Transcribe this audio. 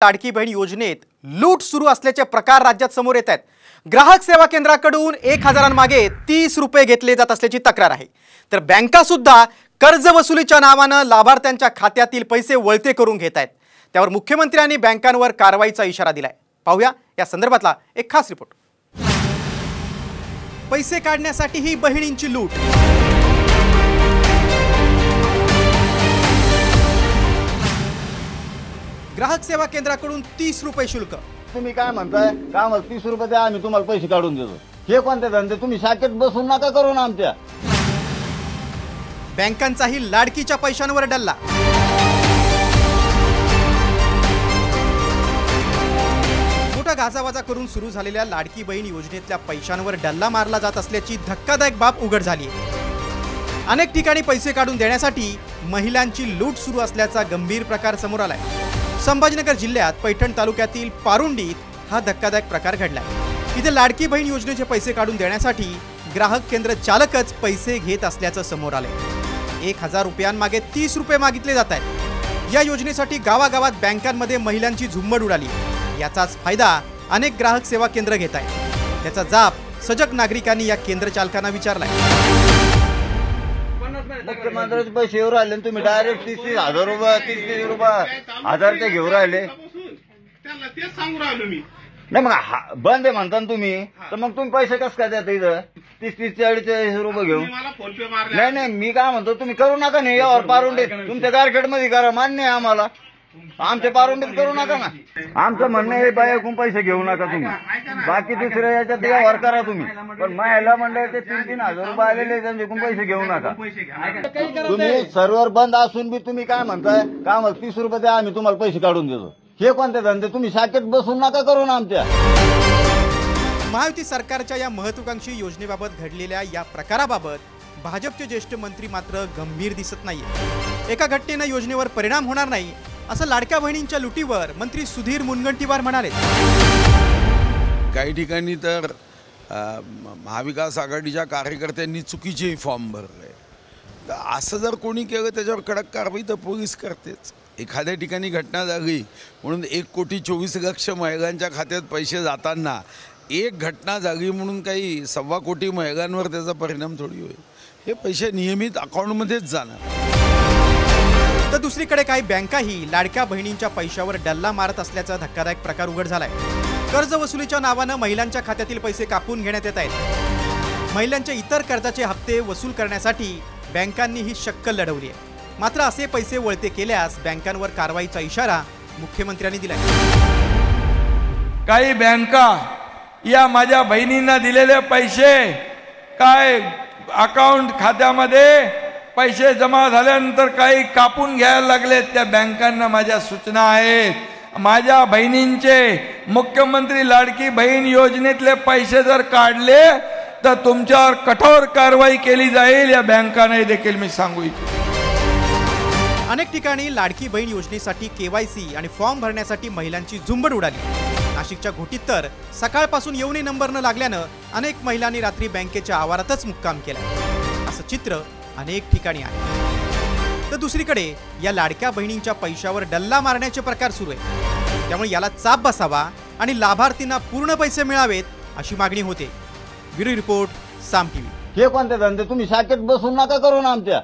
लाडकी बहीण योजनेत लूट सुरू असल्याचे प्रकार राज्यात समोर येत आहेत। ग्राहक सेवा केंद्राकडून 1000 मागे 30 रुपये घेतले जात असल्याची तक्रार आहे। तर बँका सुद्धा कर्ज वसुलीच्या नावाने लाभार्थ्यांच्या खात्यातील पैसे वळते करून घेत आहेत। त्यावर मुख्यमंत्र्यांनी बँकांवर कारवाईचा इशारा दिलाय। पाहूया या संदर्भातला एक खास रिपोर्ट। पैसे काढण्यासाठी ही बहिणींची लूट। ग्राहक सेवा केंद्राकडून 30 रुपये शुल्क। तुम्ही काय म्हणताय? काम 30 रुपये द्या, आम्ही तुम्हाला पैसे काढून देतो। हे कोणते धंदे? तुम्ही शाखेत बसून नका करू ना आमच्या। बँकांचाही लाडकीच्या पैशांवर डल्ला। मोठा गाजावाजा करून सुरू झालेल्या लाडकी बहीण योजनेतल्या पैशांवर डल्ला मारला जात असल्याची धक्कादायक बाब उघड झाली आहे। अनेक ठिकाणी पैसे काढून देण्यासाठी महिलांची लूट सुरू असल्याचा गंभीर प्रकार समोर आलाय। संभाजीनगर जिल्ह्यात पैठण तालुक्यातील पारुंडीत हा धक्कादायक प्रकार घडलाय। इथे लाडकी बहीण योजनेचे पैसे काढून देण्यासाठी ग्राहक केंद्र चालकच पैसे घेत असल्याचं समोर आलंय। 1000 रुपयांमागे 30 रुपये मागितले जात आहेत। या योजनेसाठी गावागावात बँकांमध्ये महिलांची झुंबड उडाली। याचाच फायदा अनेक ग्राहक सेवा केंद्र घेत आहेत। त्याचा जाब सजग नागरिकांनी या केंद्र चालकांना विचारलाय। मुख्यमंत्र्यांचे पैसे येऊ राहिले, तुम्ही डायरेक्ट 30,000 रुपये 30 रुपये 1000 ते घेऊ राहिले। त्यांना तेच सांगू राहिलो मी। नाही मग बंद आहे म्हणता तुम्ही, तर मग तुम्ही पैसे कसं काय देता इथं? 30-40 रुपये घेऊ। मला फोन पे मारले। नाही मी काय म्हणतो, तुम्ही करू नका नाही यावर पारुंडीत तुमच्या गारखेड मध्ये करा, मान्य आहे आम्हाला। आमच्या पारुंडीत करू नका ना। आमचं म्हणणं आहे बायाकून पैसे घेऊ नका तुम्ही, बाकी दुसऱ्या याच्यात यावर करा तुम्ही, पण महिला मंडळाचे 3-3000 रुपये आलेले त्यांच्याकडून पैसे घेऊ नका। तुम्ही सर्व्हर बंद असून बी तुम्ही काय म्हणताय? काम 30 रुपये द्या, आम्ही तुम्हाला पैसे काढून देतो। हे कोणते धंदे? तुम्ही शाखेत बसून नका करू ना आमच्या। महायुती सरकारच्या या महत्त्वाकांक्षी योजनेबाबत घडलेल्या या प्रकाराबाबत भाजपचे ज्येष्ठ मंत्री मात्र गंभीर दिसत नाहीये। एका घटनेनं योजनेवर परिणाम होणार नाही असं लाडक्या बहिणींच्या लुटीवर मंत्री सुधीर मुनगंटीवार म्हणाले। काही ठिकाणी तर महाविकास आघाडीच्या कार्यकर्त्यांनी चुकीचे फॉर्म भरले। असं जर कोणी केलं त्याच्यावर कडक कारवाई तर पोलीस करतेच। एखाद्या ठिकाणी घटना झाली म्हणून 1,24,00,000 महिलांच्या खात्यात पैसे जाताना एक घटना झाली म्हणून काही 1.25 कोटी महिलांवर त्याचा परिणाम थोडी होईल। हे पैसे नियमित अकाउंटमध्येच जाणार। तर दुसरीकडे काही बँकाही लाडक्या बहिणींच्या पैशावर डल्ला मारत असल्याचा धक्कादायक प्रकार उघड झालाय। कर्ज वसुलीच्या नावानं महिलांच्या खात्यातील पैसे कापून घेण्यात येत आहेत। महिलांच्या इतर कर्जाचे हप्ते वसूल करण्यासाठी बँकांनी ही शक्कल लढवली आहे। मात्र असे पैसे वळते केल्यास बँकांवर कारवाईचा इशारा मुख्यमंत्र्यांनी दिलाय। काही बँका या माझ्या बहिणींना दिलेले पैसे काय अकाउंट खात्यामध्ये पैसे जमा झाल्यानंतर काही कापून घ्यायला लागले। त्या बँकांना माझ्या सूचना आहेत, माझ्या बहिणींचे मुख्यमंत्री लाडकी बहीण योजनेतले पैसे जर काढले तर तुमच्यावर कठोर कारवाई केली जाईल। या बँकांना देखील मी सांगू इच्छितो। अनेक ठिकाणी लाडकी बहीण योजनेसाठी KYC आणि फॉर्म भरण्यासाठी महिलांची झुंबड उडाली। नाशिकच्या घोटीत तर सकाळपासून येऊनही नंबर न लागल्यानं अनेक महिलांनी रात्री बँकेच्या आवारातच मुक्काम केला। असं चित्र अनेक ठिकाणी आहे। तर दुसरीकडे या लाडक्या बहिणींच्या पैशावर डल्ला मारण्याचे प्रकार सुरू आहे। त्यामुळे याला चाप बसावा आणि लाभार्थींना पूर्ण पैसे मिळावेत अशी मागणी होते। ब्युरो रिपोर्ट, साम टीव्ही। हे कोणते धंदे? तुम्ही शाखेत बसून नका करू ना आमच्या।